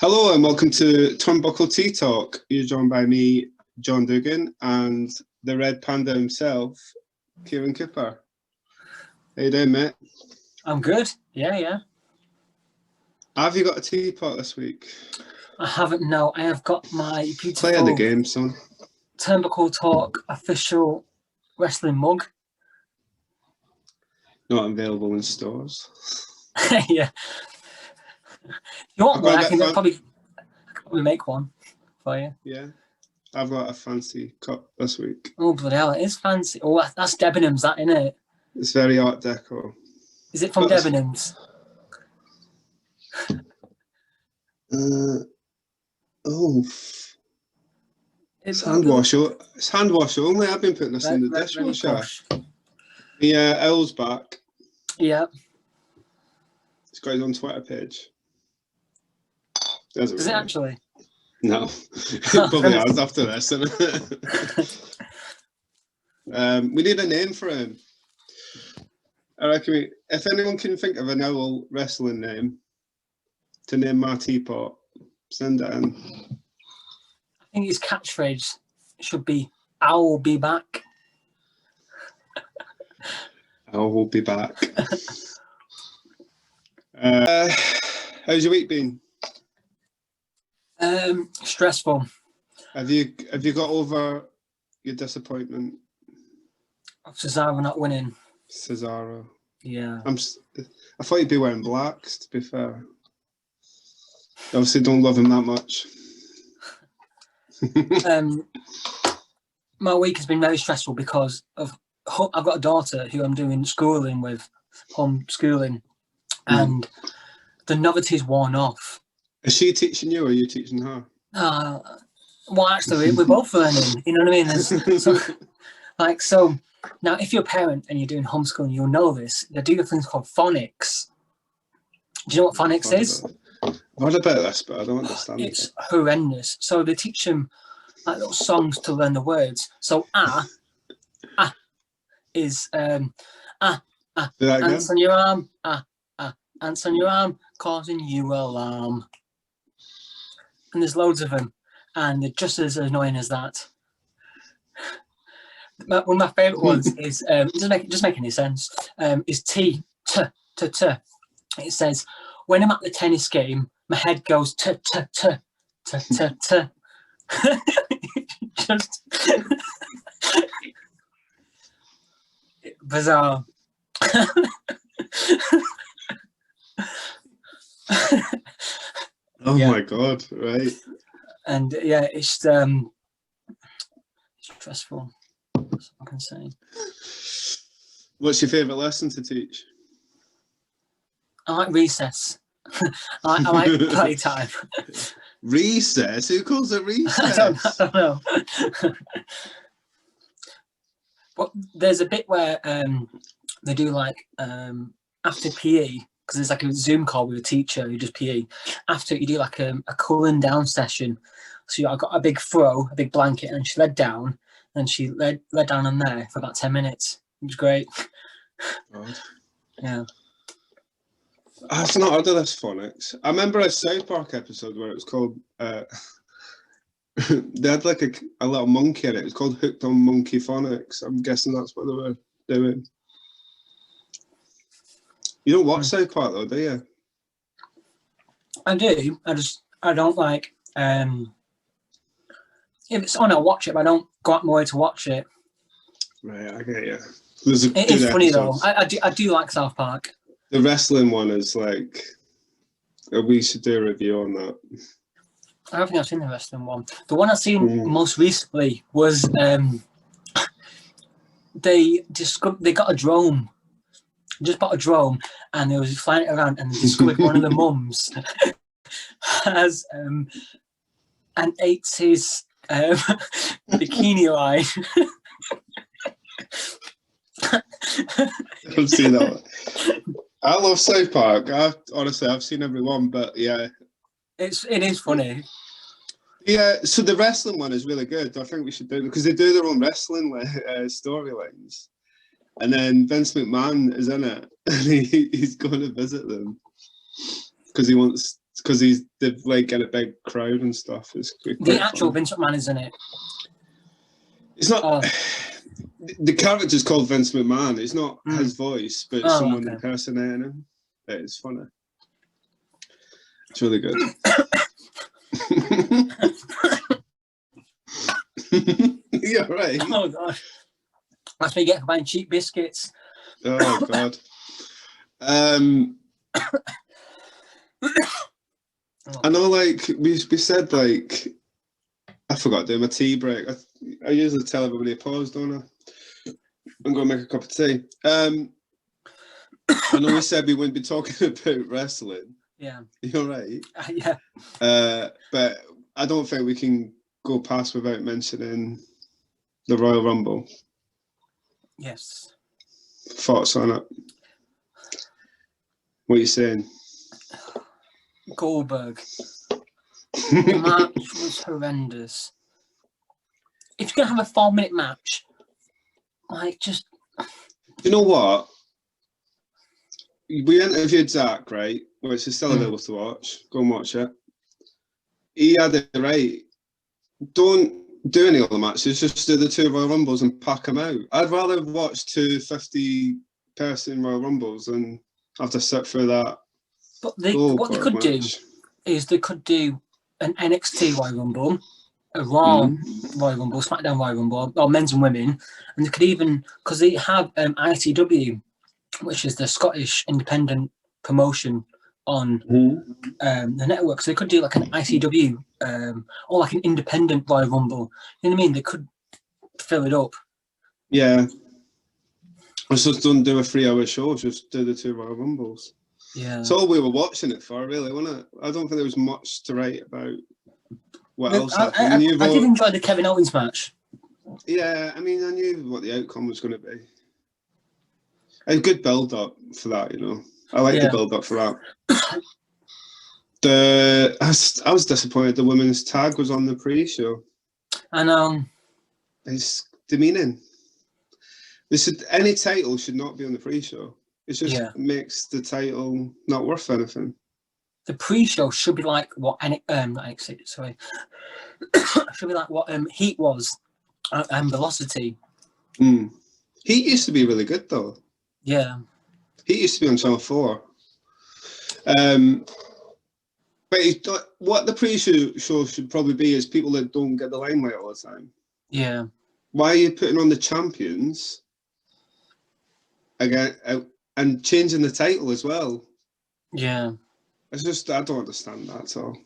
Hello and welcome to Turnbuckle TeaTalk. You're joined by me, John Dugan, and the Red Panda himself, Kieran Cooper. How you doing, mate? I'm good. Yeah. Have you got a teapot this week? I haven't. No, I have got my beautiful Play the game, son. Turnbuckle Talk official wrestling mug. Not available in stores. Yeah. You want one? I can probably make one for you. Yeah. I've got a fancy cup this week. Oh, bloody hell, it is fancy. Oh, that's Debenhams, that, isn't it? It's very Art Deco. Is it from Debenhams? It's hand wash. It's hand wash only. I've been putting this in the dishwasher. Yeah, El's back. Yeah. He's got his own Twitter page. Does it actually? No. Probably has after this. We need a name for him. I reckon if anyone can think of an owl wrestling name to name my teapot, send it in. I think his catchphrase should be "I'll be back." I will be back. How's your week been? Stressful. Have you got over your disappointment of Cesaro not winning? Cesaro. Yeah. I thought you'd be wearing blacks, to be fair. Obviously don't love him that much. My week has been very stressful because I've got a daughter who I'm doing schooling with, homeschooling, and the novelty's worn off. Is she teaching you or are you teaching her? Well, actually, we're both learning, you know what I mean? So now if you're a parent and you're doing homeschooling, you'll know this. They do things called phonics. Do you know what phonics is? I've heard about this, but I don't understand it. It's horrendous. So they teach them like little songs to learn the words. So is ants on your arm, ants on your arm, causing you alarm. And there's loads of them, and they're just as annoying as that. One of my favourite ones is doesn't make any sense. Is T. It says, when I'm at the tennis game, my head goes t. Just bizarre. Oh yeah. My God! Right. And yeah, it's stressful. That's what I can say. What's your favourite lesson to teach? I like recess. I like playtime. Recess? Who calls it recess? I don't know. But there's a bit where they do like after PE, because there's like a Zoom call with a teacher who does PE. After you do like a cooling down session. So I got a big blanket, and she led down, and she led down on there for about 10 minutes. It was great. God. Yeah. I've not heard of this phonics. I remember a South Park episode where it was called, they had like a little monkey in it. It was called Hooked on Monkey Phonics. I'm guessing that's what they were doing. You don't watch South Park though, do you? I do. I don't like, if it's on, I'll watch it, but I don't go out my way to watch it. Right, I get you. It is funny though. I do like South Park. The wrestling one is like, we should do a review on that. I don't think I've seen the wrestling one. The one I've seen most recently was they got a drone. Just bought a drone, and they was flying it around, and they discovered one of the mums has an 80s bikini line. I've seen that one. I love South Park. I've seen every one, but yeah. It is funny. Yeah, so the wrestling one is really good. I think we should do it because they do their own wrestling storylines. And then Vince McMahon is in it, and he's going to visit them because he wants because they've like got a big crowd and stuff. It's the actual Vince McMahon, isn't it? It's not. The character's called Vince McMahon. It's not his voice, but it's someone impersonating him. It's funny. It's really good. Yeah, right. Oh god, that's me getting buying cheap biscuits. Oh god. I know, like we said, like I forgot to do my tea break. I usually tell everybody to pause, don't I? I'm going to make a cup of tea. I know we said we wouldn't be talking about wrestling. Yeah. You're right. Yeah. But I don't think we can go past without mentioning the Royal Rumble. Yes. Thoughts on it? What are you saying? Goldberg. The match was horrendous. If you're going to have a 4-minute match, like, just... You know what? We interviewed Zach, right? Which is still available to watch. Go and watch it. He had it right. Don't do any other matches. Just do the 2 Royal Rumbles and pack them out. I'd rather watch 2 50-person Royal Rumbles than have to sit through that. But what they could do is they could do an NXT Royal Rumble, a Raw Royal Rumble, SmackDown Royal Rumble, or men's and women, and they could even, because they have ITW, which is the Scottish independent promotion on the network, so they could do like an ITW or like an independent Royal Rumble. You know what I mean? They could fill it up. Yeah. Let's just don't do a 3-hour show, just do the 2 Royal Rumbles. Yeah. It's all we were watching it for, really, wasn't it? I don't think there was much to write about what else happened. I did enjoy the Kevin Owens match. Yeah, I mean, I knew what the outcome was going to be. A good build-up for that, you know. I like the build-up for that. I was disappointed the women's tag was on the pre-show. I know. It's demeaning. Any title should not be on the pre-show. It just makes the title not worth anything. The pre-show should be like what not NXT, sorry. Should be like what Heat was and Velocity. Heat used to be really good though. Yeah. Heat used to be on Channel 4. But what the pre-show should probably be is people that don't get the limelight all the time. Yeah. Why are you putting on the champions again and changing the title as well? Yeah. It's just, I don't understand that at all.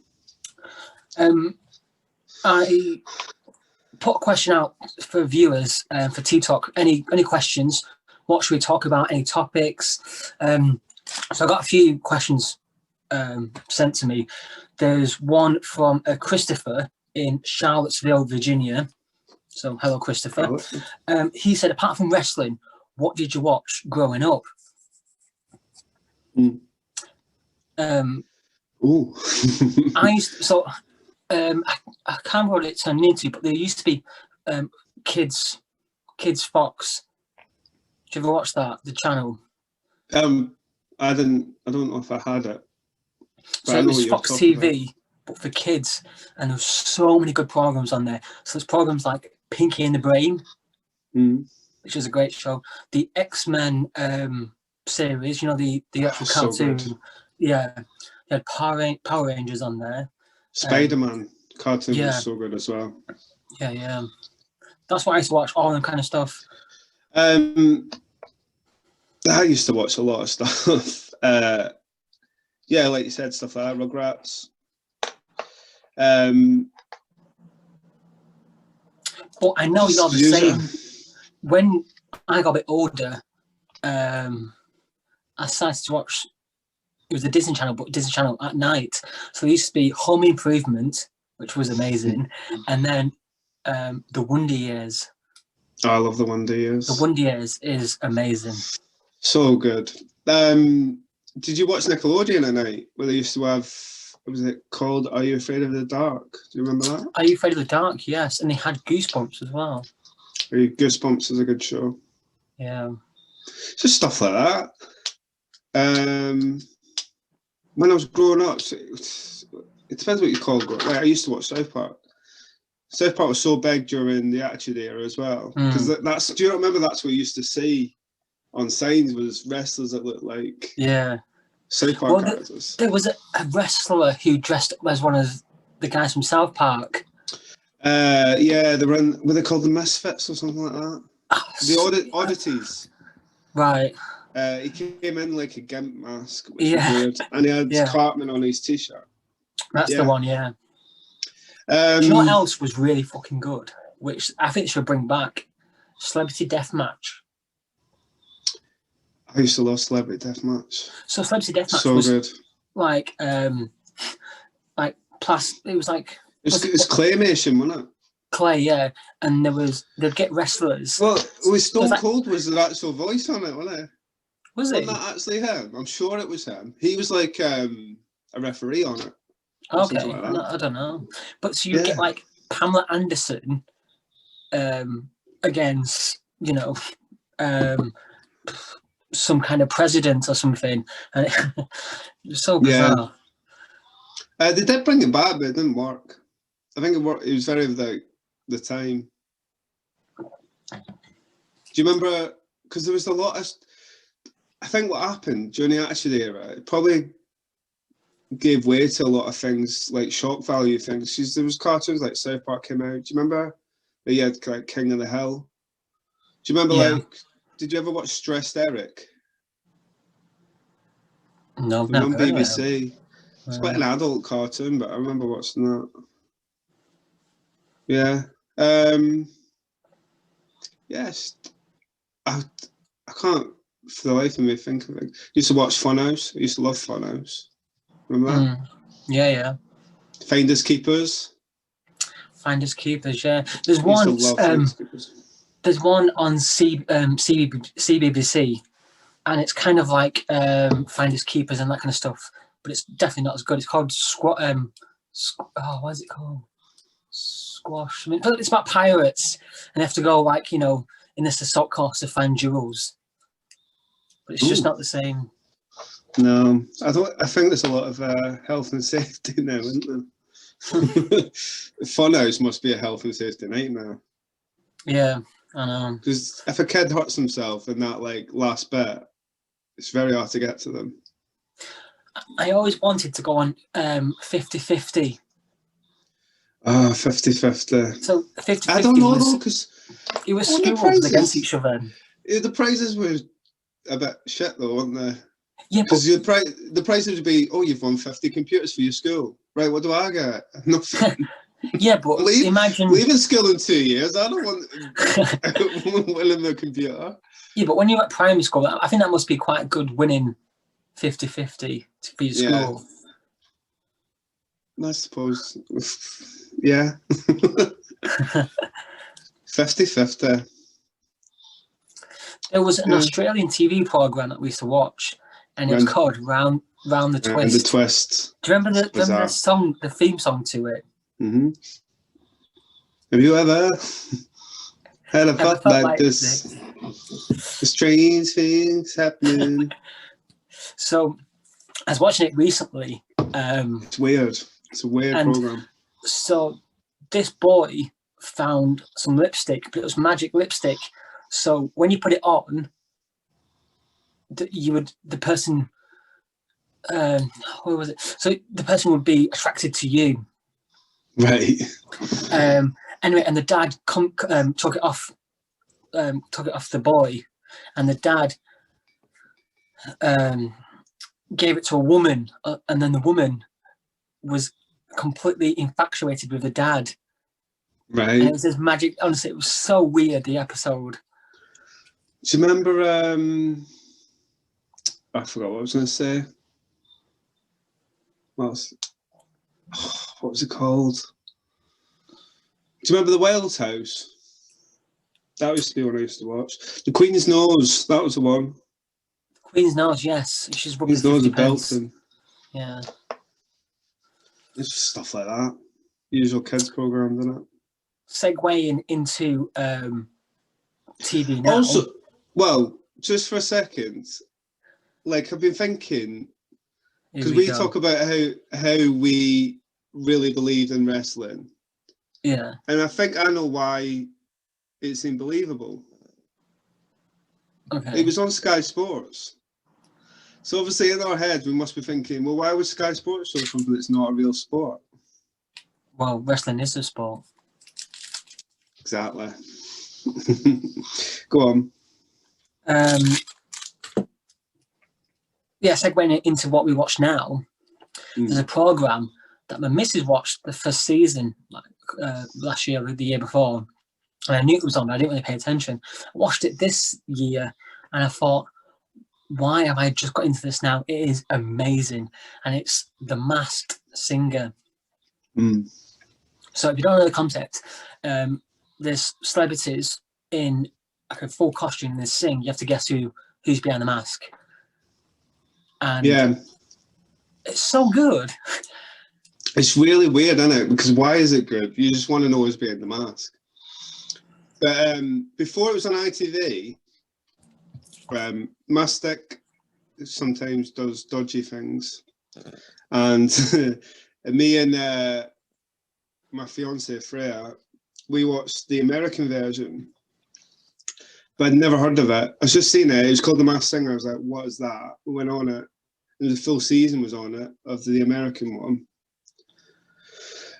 I put a question out for viewers for TeaTalk. Any questions? What should we talk about? Any topics? So I got a few questions sent to me. There's one from Christopher in Charlottesville, Virginia. So hello, Christopher. He said, apart from wrestling, what did you watch growing up? Ooh. I can't remember what it turned into, but there used to be Kids Fox. Did you ever watch that? The channel? I don't know if I had it. So it was Fox TV, but for kids, and there's so many good programs on there. So there's programs like Pinky and the Brain, which is a great show. The X-Men series, you know, the actual cartoon. So yeah, you had Power Rangers on there. Spider-Man cartoon was so good as well. Yeah. That's why I used to watch, all that kind of stuff. I used to watch a lot of stuff. Yeah, like you said, stuff like that, Rugrats. But I know you're the same. When I got a bit older, I started to watch, it was the Disney Channel, but Disney Channel at night. So it used to be Home Improvement, which was amazing, and then The Wonder Years. Oh, I love The Wonder Years. The Wonder Years is amazing. So good. Did you watch Nickelodeon at night, where they used to have, what was it called, Are You Afraid of the Dark? Do you remember that? Are You Afraid of the Dark? Yes, and they had Goosebumps as well. Goosebumps is a good show. Yeah. Just stuff like that. when I was growing up, it depends what you call it. Like, I used to watch South Park. South Park was so big during the Attitude Era as well. Because that's, do you not remember that's what you used to see on signs was wrestlers that looked like South Park characters. There was a wrestler who dressed up as one of the guys from South Park. Yeah, they were in, were they called the Misfits or something like that? The Oddities. Right. He came in like a gimp mask, which was weird. And he had Cartman on his t-shirt. That's the one, yeah. Do you know what else was really fucking good? Which I think they should bring back? Celebrity Deathmatch. I used to love Celebrity Deathmatch. So Celebrity Deathmatch so was good. Like it was like... It's claymation, wasn't it? Clay, yeah. And they'd get wrestlers. Well, Stone Cold was the actual voice on it, wasn't it? Wasn't that actually him? I'm sure it was him. He was like a referee on it. Okay, like no, I don't know. But so you get like Pamela Anderson against, you know, some kind of president or something. And it was so bizarre. Yeah. They did bring it back, but it didn't work. I think it worked. It was very like the time. Do you remember? Because there was a lot of. I think what happened during the Attitude Era, it probably gave way to a lot of things like shock value things. Because there was cartoons like South Park came out. Do you remember? They had like King of the Hill. Do you remember like? Did you ever watch Stressed Eric? No, it was on BBC. It's quite an adult cartoon, but I remember watching that. Yeah. Yes. I can't for the life of me think of it. Used to watch Funhouse. I used to love Funhouse. Remember that? Yeah. Finders Keepers. Finders Keepers, yeah. There's one. There's one on CBBC, and it's kind of like Finders Keepers and that kind of stuff, but it's definitely not as good. It's called what is it called? Squash. I mean, it's about pirates, and they have to go like, you know, in this assault course to find jewels. But it's just not the same. No, I think there's a lot of health and safety now, isn't there? Funhouse must be a health and safety nightmare. Yeah, I know. Because if a kid hurts himself in that like last bit, it's very hard to get to them. I always wanted to go on 50-50. 50-50. So 50-50. I don't know though, because it was schools against each other. The prizes were a bit shit though, weren't they? Yeah, because the prizes would be, oh, you've won 50 computers for your school, right? What do I get? Nothing. Yeah, but imagine leaving school in 2 years. I don't want winning the computer. Yeah, but when you're at primary school, I think that must be quite good winning 50-50 for your school. I suppose. Yeah. 50-50. There was an Australian TV program that we used to watch, and it was called Round the Twist. Round the Twist. Do you remember the song, the theme song to it? Mm-hmm. Have you ever had a thought like this? Strange things happening. So, I was watching it recently. It's weird. It's a weird program. So, this boy found some lipstick, but it was magic lipstick. So when you put it on, the person, what was it? So the person would be attracted to you, right? Anyway, and the dad took it off the boy, and the dad gave it to a woman, and then the woman was completely infatuated with the dad. Right. And it was this magic. Honestly, it was so weird. The episode. Do you remember? I forgot what I was going to say. What was it called? Do you remember the Wales House? That used to be one I used to watch. The Queen's Nose. That was the one. The Queen's Nose, yes. She's Queen's Nose of Belton. Yeah. It's just stuff like that. Usual kids programs, isn't it? Segueing into TV now. Also, well, just for a second, like I've been thinking, Because we talk about how we really believe in wrestling. Yeah. And I think I know why it seemed believable. Okay. It was on Sky Sports. So obviously in our heads we must be thinking, well, why would Sky Sports show something that's not a real sport? Well, wrestling is a sport. Exactly. Go on. Yeah, segueing into what we watch now, there's a program that my missus watched the first season, like last year or the year before, and I knew it was on, but I didn't really pay attention. I watched it this year, and I thought, why have I just got into this now? It is amazing, and it's The Masked Singer. So if you don't know the concept, there's celebrities in like a full costume and they sing. You have to guess who's behind the mask. And yeah, it's so good. It's really weird, isn't it? Because why is it good? You just want to know who's behind the mask. But before it was on ITV, Mastic sometimes does dodgy things. And me and my fiance Freya, we watched the American version, but I'd never heard of it. I was just seen it. It was called The Masked Singer. I was like, what is that? We went on it. And the full season was on it, of the American one.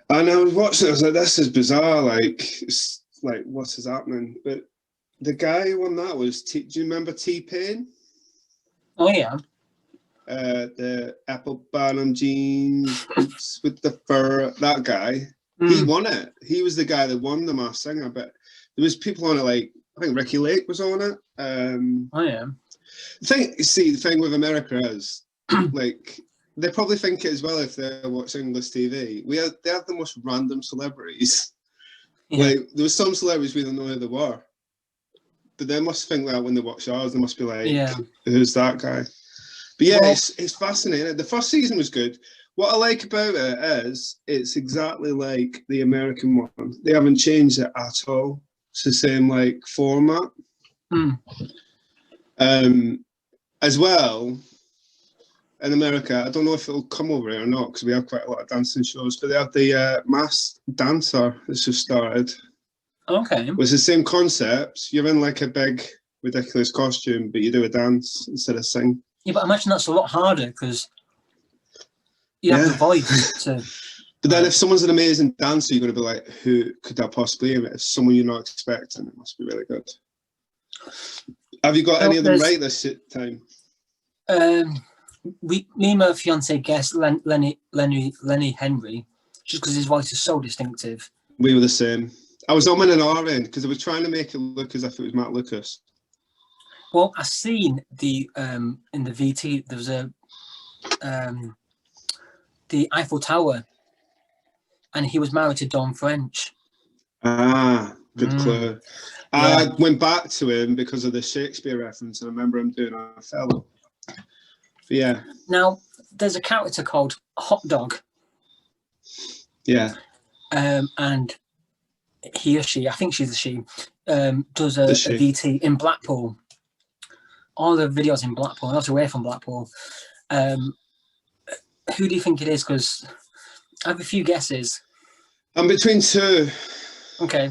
And I was watching it, I was like, this is bizarre. Like, it's like, what is happening? But the guy who won that was, do you remember T-Pain? Oh, yeah. The apple bottom jeans, boots with the fur, that guy. He won it. He was the guy that won The Masked Singer. But there was people on it, like, I think Ricky Lake was on it. Oh, yeah. The thing with America is, like, they probably think it as well if they watch English TV. They have the most random celebrities. Yeah. Like, there was some celebrities we don't know who they were. But they must think that when they watch ours, they must be like, who's that guy? But yeah, well, it's fascinating. The first season was good. What I like about it is it's exactly like the American one. They haven't changed it at all. It's the same like format. As well, in America, I don't know if it'll come over here or not because we have quite a lot of dancing shows, but they have the Masked Dancer that's just started. Okay. It's the same concept. You're in like a big, ridiculous costume, but you do a dance instead of sing. Yeah, but I imagine that's a lot harder because you have the voice to... But then if someone's an amazing dancer, you're going to be like, who could that possibly be? If someone you're not expecting, it must be really good. Have you got any of them right this time? Me and my fiance guessed Lenny Henry, just because his voice is so distinctive. We were the same. I was on an R end because I was trying to make it look as if it was Matt Lucas. Well, I seen the in the VT there was a the Eiffel Tower, and he was married to Dawn French. Ah, good clue. I went back to him because of the Shakespeare reference, and I remember him doing Othello. But yeah. Now there's a character called Hot Dog. Yeah. And he or she, I think she's a she, does a VT in Blackpool. All the videos in Blackpool, not away from Blackpool. Who do you think it is? Because I have a few guesses. I'm between two. Okay.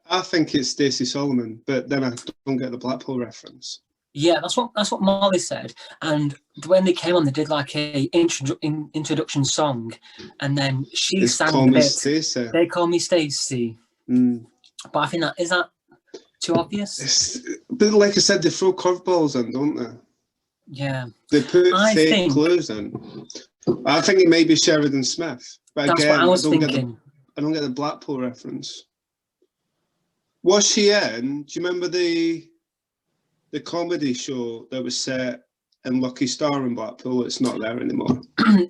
I think it's Stacey Solomon, but then I don't get the Blackpool reference. Yeah, that's what Molly said. And when they came on, they did like a introduction song, and then she sang a bit. Stacey. They call me Stacey. But I think is that too obvious? But like I said, they throw curveballs in, don't they? Yeah. They put fake clues in. I think it may be Sheridan Smith. But that's again, what I was thinking. I don't get the Blackpool reference. Was she in? Do you remember the comedy show that was set in Lucky Star in Blackpool? It's not there anymore. I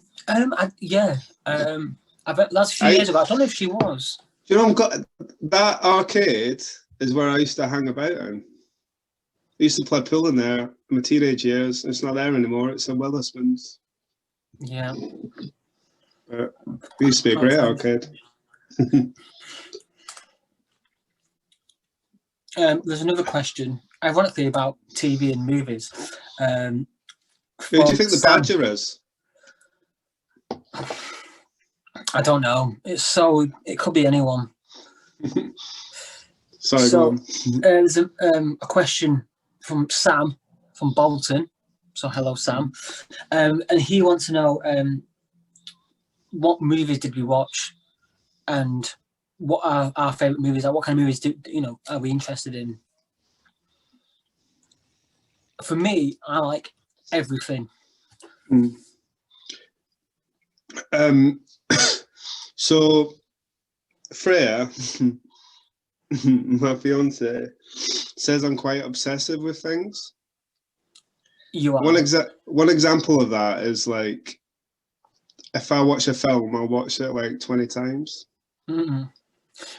bet that's a few years ago. I don't know if she was. You know, that arcade is where I used to hang about in. I used to play pool in there in my teenage years. It's not there anymore. It's in Wetherspoons. Yeah. But it used to be a great arcade. There's another question, ironically, about TV and movies. Who do you think the Sam. badger is? I don't know. It could be anyone. Sorry, go on. There's a question from Sam from Bolton. So hello, Sam. And he wants to know what movies did we watch, and what are our favourite movies? Like, what kind of movies are we interested in? For me, I like everything. So Freya, my fiance, says I'm quite obsessive with things. You are. One example of that is like, if I watch a film, I'll watch it like 20 times. Mm-mm.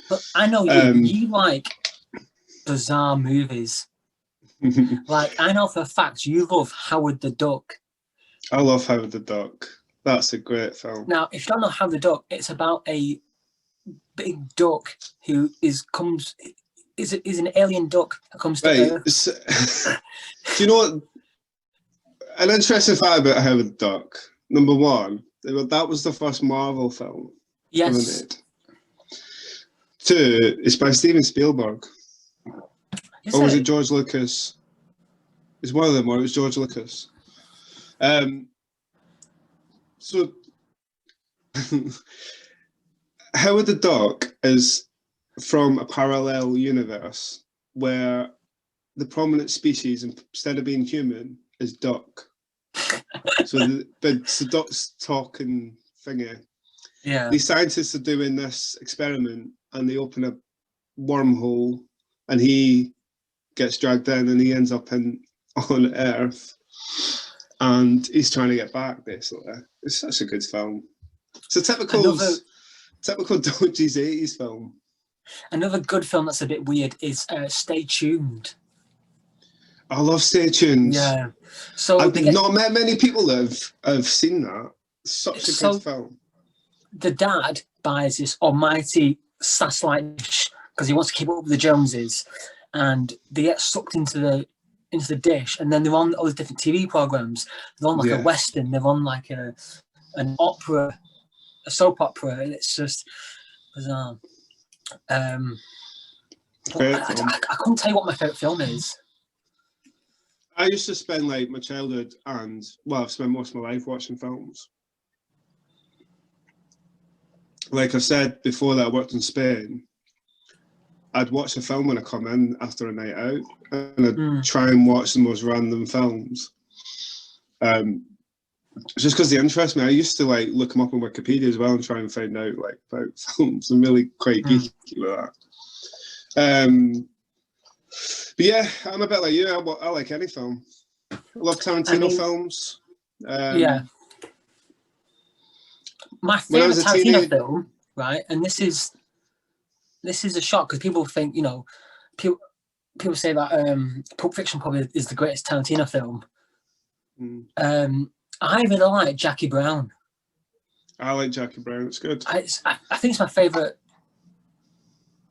But I know you like bizarre movies. Like, I know for a fact you love Howard the Duck. I love Howard the Duck. That's a great film. Now, if you don't know Howard the Duck, it's about a big duck who is an alien duck that comes to Earth. So, do you know what? An interesting fact about Howard the Duck. Number one, that was the first Marvel film. Yes. Made. Two, it's by Steven Spielberg. Or was it George Lucas? It's one of them, or it was George Lucas. So Howard the Duck is from a parallel universe where the prominent species, instead of being human, is duck. So the duck's talking thingy. Yeah. These scientists are doing this experiment, and they open a wormhole, and he gets dragged in, and he ends up on Earth, and he's trying to get back. Basically, it's such a good film. It's a typical dodgy's 80s film. Another good film that's a bit weird is Stay Tuned. I love Stay Tuned. Yeah. So I've not met many people that have seen that. It's such a good film. The dad buys this almighty satellite dish because he wants to keep up with the Joneses, and they get sucked into the dish, and then they're on all these different TV programs. They're on like a western. They're on like an opera, a soap opera, and it's just bizarre. I couldn't tell you what my favourite film is. I used to spend like my childhood I've spent most of my life watching films. Like I said before that I worked in Spain, I'd watch a film when I come in after a night out, and I'd try and watch the most random films. Just because they interest me. I used to like look them up on Wikipedia as well and try and find out like about films. I'm really quite geeky with that. But yeah, I'm a bit like you. I like any film. I love Tarantino films. Yeah. My favourite Tarantino film, right? And this is a shock because people think, people say that Pulp Fiction probably is the greatest Tarantino film. I really like Jackie Brown. I like Jackie Brown. It's good. I think it's my favourite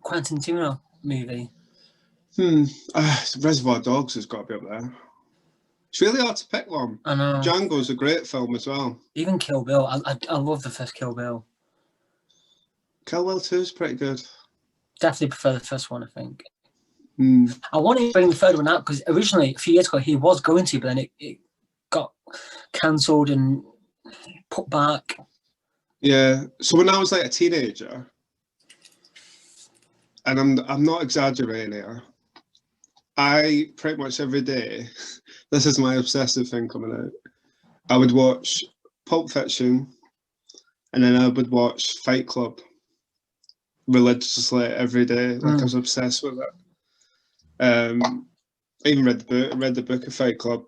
Quentin Tarantino movie. Reservoir Dogs has got to be up there. It's really hard to pick one. I know. Django's a great film as well. Even Kill Bill. I love the first Kill Bill. Kill Bill 2 is pretty good. Definitely prefer the first one, I think. I wanted to bring the third one out because originally, a few years ago, he was going to, but then it got cancelled and put back. Yeah. So when I was like a teenager, and I'm not exaggerating here, I pretty much every day, this is my obsessive thing coming out, I would watch Pulp Fiction, and then I would watch Fight Club religiously every day. Like I was obsessed with it. I even read the book of Fight Club.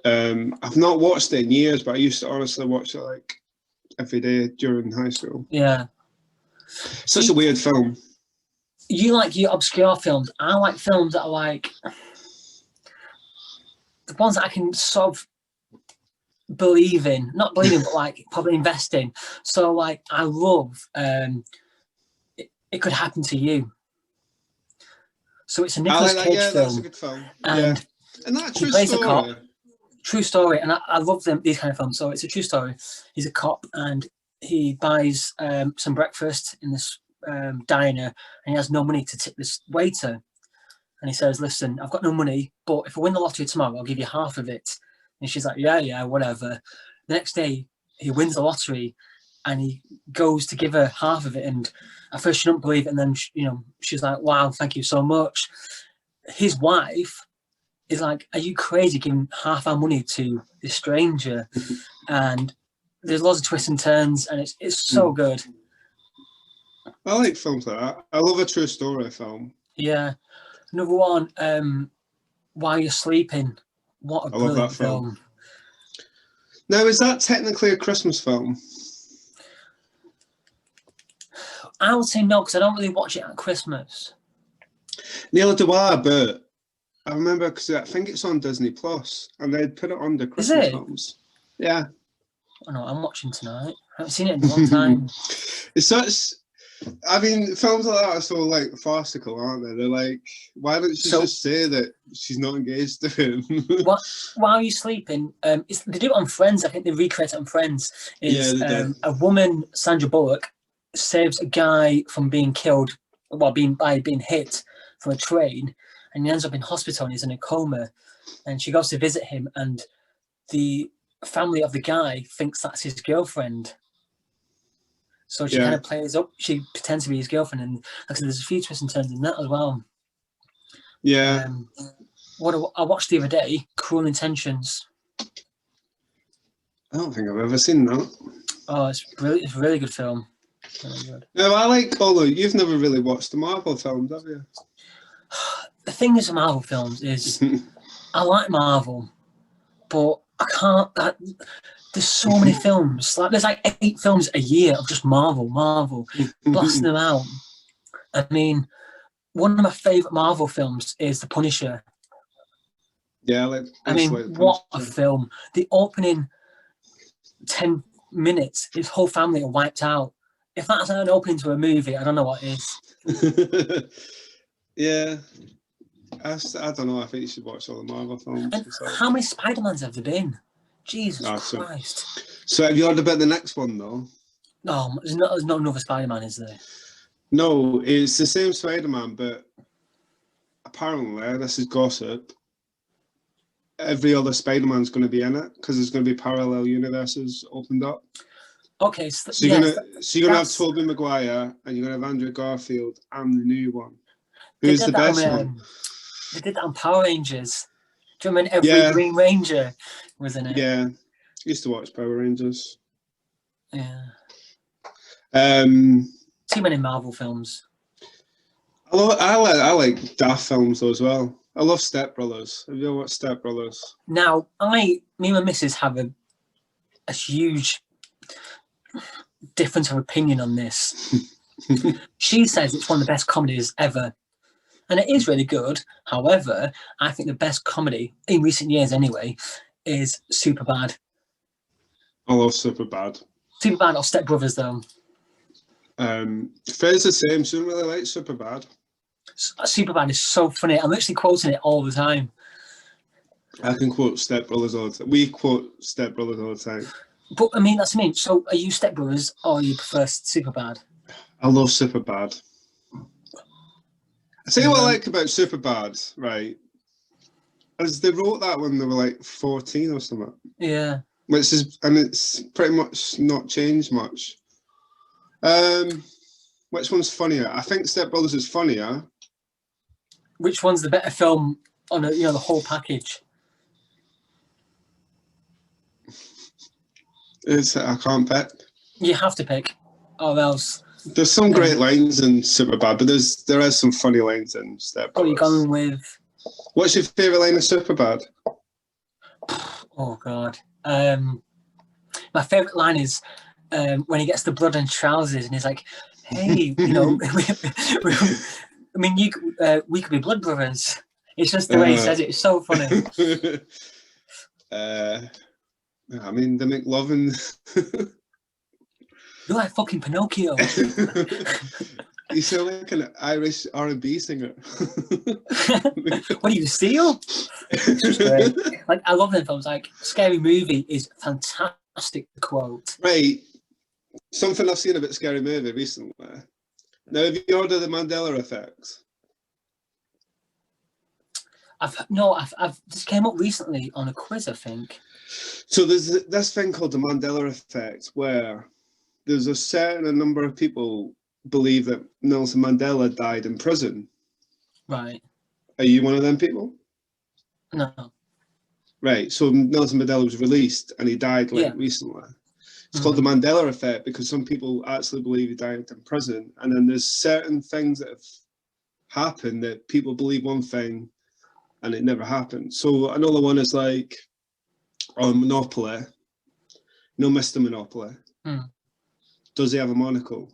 I've not watched it in years, but I used to honestly watch it like every day during high school. Yeah. Such a weird film. You like your obscure films. I like films that are like the ones that I can sort of believe in. Not believe in, but like probably invest in. So like I love It Could Happen to You. So it's a Nicolas Cage film. That's a good film. And that he plays a cop. true story, and I love these kind of films. So it's a true story. He's a cop, and he buys some breakfast in this diner, and he has no money to tip this waiter. And he says, "Listen, I've got no money, but if I win the lottery tomorrow, I'll give you half of it." And she's like, "Yeah, whatever." The next day, he wins the lottery, and he goes to give her half of it. And at first, she don't believe it, and then she's like, "Wow, thank you so much." His wife is like, "Are you crazy giving half our money to this stranger?" And there's lots of twists and turns, and it's so good. I like films like that. I love a true story film. Yeah. Another one, While You're Sleeping. What a brilliant film. Now, is that technically a Christmas film? I would say no, because I don't really watch it at Christmas. Neither do I, but I remember because I think it's on Disney Plus, and they'd put it under Christmas films. Yeah. I know, I'm watching tonight. I haven't seen it in a long time. It's such. I mean, films like that are so like farcical, aren't they? They're like, why don't you just say that she's not engaged to him? While You're Sleeping, they do it on Friends. I think they recreate it on Friends. A woman, Sandra Bullock, saves a guy from being killed, by being hit from a train, and he ends up in hospital and he's in a coma. And she goes to visit him, and the family of the guy thinks that's his girlfriend. So she kind of plays up. She pretends to be his girlfriend, and like I said, there's a few twists and turns in that as well. Yeah. What I watched the other day, Cruel Intentions. I don't think I've ever seen that. Oh, it's brilliant. It's a really good film. Really good. No, I like. Although you've never really watched the Marvel films, have you? The thing is, with Marvel films is, I like Marvel, but I can't. There's so many films. Like there's like 8 films a year of just Marvel, blasting them out. I mean, one of my favourite Marvel films is The Punisher. Yeah, what a film! The opening 10 minutes, his whole family are wiped out. If that's an opening to a movie, I don't know what is. Yeah. I don't know. I think you should watch all the Marvel films. And how many Spider-Mans have there been? Jesus Christ. So have you heard about the next one, though? No, there's not another Spider-Man, is there? No, it's the same Spider-Man, but apparently, this is gossip, every other Spider-Man's going to be in it, because there's going to be parallel universes opened up. Okay. So you're going to have Tobey Maguire, and you're going to have Andrew Garfield, and the new one. Who's the best one? They did that on Power Rangers. Do you remember every Green Ranger was in it? Yeah. I used to watch Power Rangers. Yeah. Too many Marvel films. I like daft films though as well. I love Step Brothers. Have you ever watched Step Brothers? Now, me and my missus have a huge difference of opinion on this. She says it's one of the best comedies ever. And it is really good. However, I think the best comedy, in recent years anyway, is Superbad. I love Superbad. Superbad or Step Brothers, though. Fair's the same. She doesn't really like Superbad. Superbad is so funny. I'm literally quoting it all the time. I can quote Step Brothers all the time. We quote Step Brothers all the time. But, I mean, that's what I mean. So, are you Step Brothers or you prefer Superbad? I love Superbad. I tell you what I like about Superbad, right? As they wrote that when they were like 14 or something. Yeah. It's pretty much not changed much. Which one's funnier? I think Step Brothers is funnier. Which one's the better film on the whole package? I can't pick. You have to pick, or else. There's some great lines in Superbad, but there are some funny lines in Step Brothers. What are you going with? What's your favourite line of Superbad? Oh God. My favourite line is when he gets the blood and trousers and he's like, "Hey, we could be blood brothers." It's just the way he says it. It's so funny. I mean, they make love and you're like fucking Pinocchio. You sound like an Irish R&B singer. What are you, Seal? Like, I love them films. Like, Scary Movie is a fantastic quote. Right. Something I've seen about Scary Movie recently. Now, have you heard of the Mandela effect? I've this came up recently on a quiz, I think. So there's this thing called the Mandela effect, where there's a certain number of people believe that Nelson Mandela died in prison. Right. Are you one of them people? No. Right. So Nelson Mandela was released and he died recently. It's called the Mandela effect because some people actually believe he died in prison. And then there's certain things that have happened that people believe one thing and it never happened. So another one is like on Monopoly. No, Mr. Monopoly. Does he have a monocle?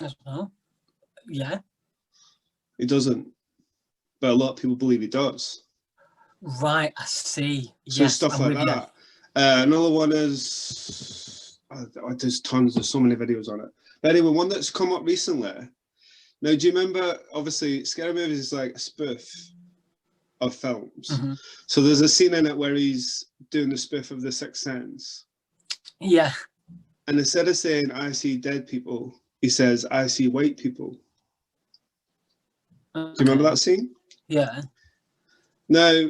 I don't know. Yeah. He doesn't. But a lot of people believe he does. Right, I see. So stuff like that. Another one is, there's tons, there's so many videos on it. But anyway, one that's come up recently. Now, do you remember, obviously, Scary Movies is like a spoof of films. So there's a scene in it where he's doing the spoof of The Sixth Sense. Yeah. And instead of saying, I see dead people, he says, I see white people. Do you remember that scene? Yeah. Now,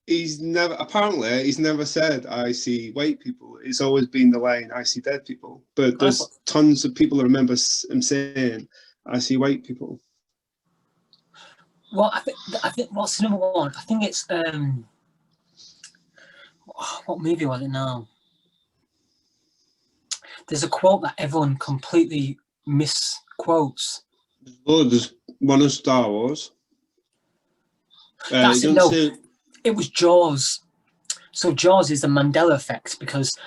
he's never said, I see white people. It's always been the line, I see dead people. But there's tons of people that remember him saying, I see white people. Well, I think what's the number one? I think it's what movie was it now? There's a quote that everyone completely misquotes. Oh, there's one of Star Wars. That's it. No, it was Jaws. So Jaws is the Mandela effect because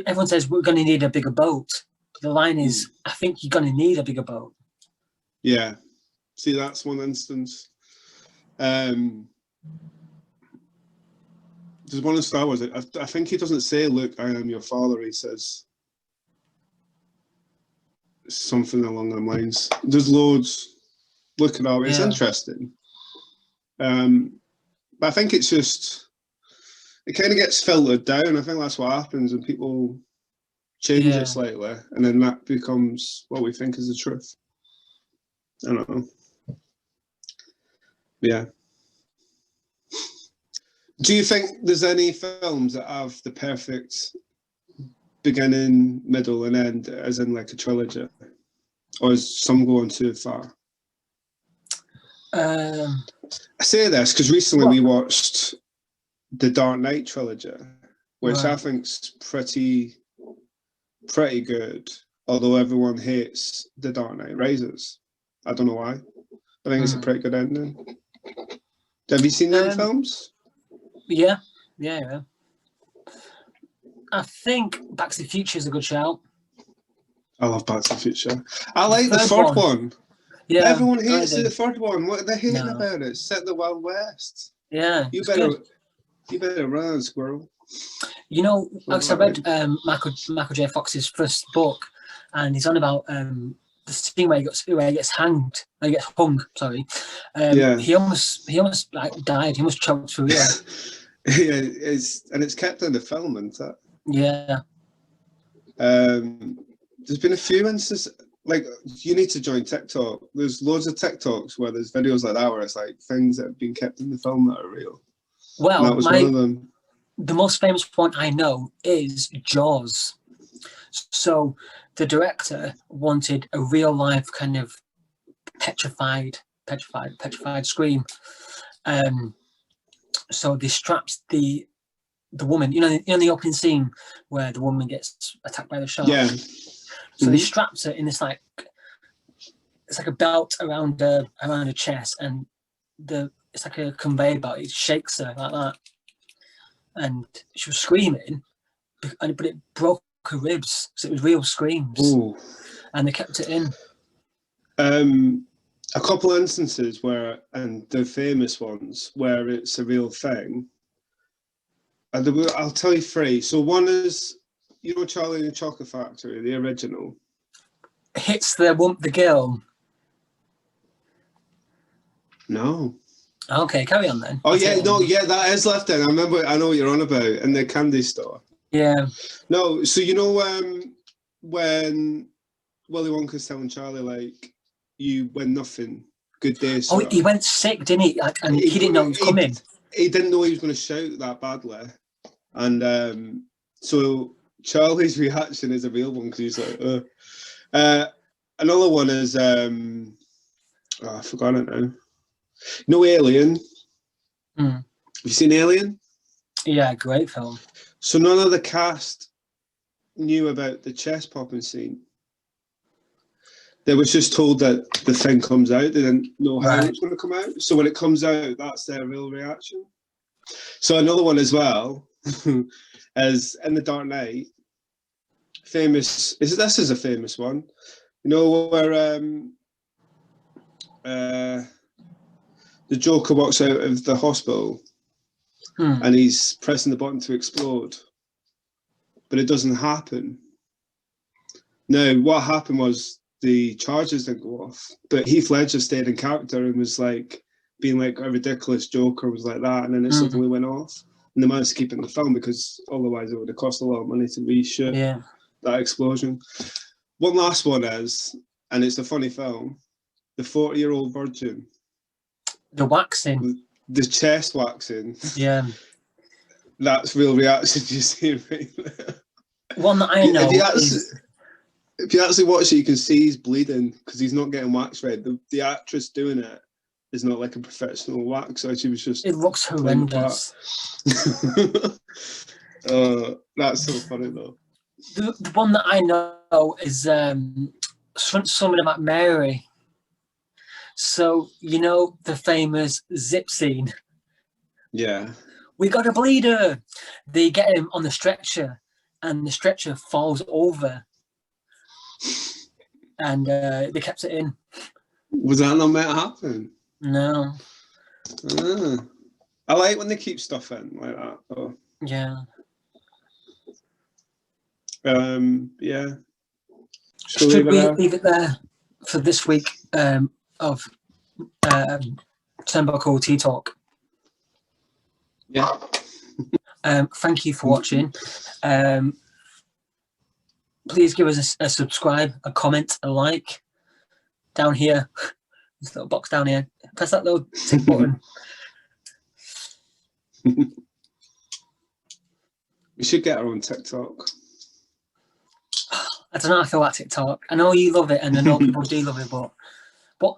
everyone says we're going to need a bigger boat. The line is, I think you're going to need a bigger boat. Yeah. See, that's one instance. There's one in Star Wars. I think he doesn't say, look, I am your father. He says something along those lines. There's loads. Look it up. It's interesting. But I think it's just, it kind of gets filtered down. I think that's what happens when people change it slightly. And then that becomes what we think is the truth. I don't know. Yeah. Do you think there's any films that have the perfect beginning, middle, and end, as in like a trilogy? Or is some going too far? I say this because recently we watched the Dark Knight trilogy, which I think's pretty good, although everyone hates the Dark Knight Rises. I don't know why. I think it's a pretty good ending. Have you seen them films? Yeah. I think Back to the Future is a good shout. I love Back to the Future. I like the third one. Yeah, everyone hates the third one. What are they hating about it? Set the Wild West. Yeah, you better run, squirrel. You know, I read Michael J. Fox's first book, and he's on about the scene where he gets hung. Sorry, he almost like died. He almost choked through it. Yeah, it's kept in the film, isn't it? Yeah. There's been a few instances. Like, you need to join TikTok. There's loads of TikToks where there's videos like that where it's like things that have been kept in the film that are real. Well, and that was one of them. The most famous one I know is Jaws. So the director wanted a real life kind of petrified scream. So they strapped the woman, you know, in the opening scene where the woman gets attacked by the shark. Yeah. So they strapped her in this it's like a belt around her chest, and it's like a conveyor belt. It shakes her like that, and she was screaming, but it broke her ribs, so it was real screams. Ooh. And they kept it in. A couple of instances where, and the famous ones, where it's a real thing. I'll tell you three. So one is, you know Charlie and the Chocolate Factory, the original. Hits the girl. No. Okay, carry on then. Oh yeah, no, yeah, that is Left End. I know what you're on about in the candy store. Yeah. No, so you know when Willy Wonka's telling Charlie like, you win nothing. Good day, sir. Oh, he went sick, didn't he? Like, and he didn't know he was coming. He didn't know he was going to shout that badly, and so Charlie's reaction is a real one because he's like, another one is I forgot it now. No, Alien. Have you seen Alien? Yeah, great film. So none of the cast knew about the chest popping scene. They was just told that the thing comes out. They didn't know how it's going to come out. So when it comes out, that's their real reaction. So another one as well is in The Dark Knight. This is a famous one. You know where the Joker walks out of the hospital and he's pressing the button to explode, but it doesn't happen. No, what happened was the charges didn't go off, but Heath Ledger stayed in character and was like being like a ridiculous Joker, was like that, and then it suddenly went off. And they managed to keep it in the film because otherwise it would have cost a lot of money to reshoot that explosion. One last one is, and it's a funny film, The 40-Year-Old Virgin. The waxing. The chest waxing. Yeah. That's real reaction you see right there. One that I know if you actually watch it, you can see he's bleeding because he's not getting wax red. The actress doing it is not like a professional waxer. She was just... It looks horrendous. That's so funny though. The one that I know is something about Mary. So, you know the famous zip scene? Yeah. We got a bleeder. They get him on the stretcher and the stretcher falls over. And they kept it in. Was that not meant to happen? No. I like when they keep stuff in like that. Oh. Yeah. Yeah. Should we leave it there for this week of Turnbuckle TeaTalk? Yeah. Thank you for watching. Please give us a subscribe, a comment, a like. Down here, this little box down here. Press that little tick button. We should get our own TikTok. I don't know how I feel about TikTok. I know you love it, and I know people do love it, but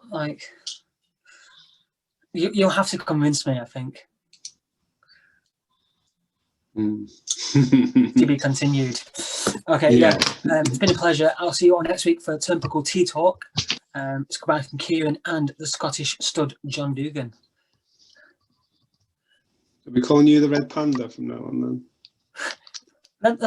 like, you'll have to convince me, I think. To be continued. Okay, yeah. It's been a pleasure. I'll see you all next week for Turnbuckle TeaTalk. It's goodbye from Kieran and the Scottish stud John Dugan. Are we calling you the Red Panda from now on then? That's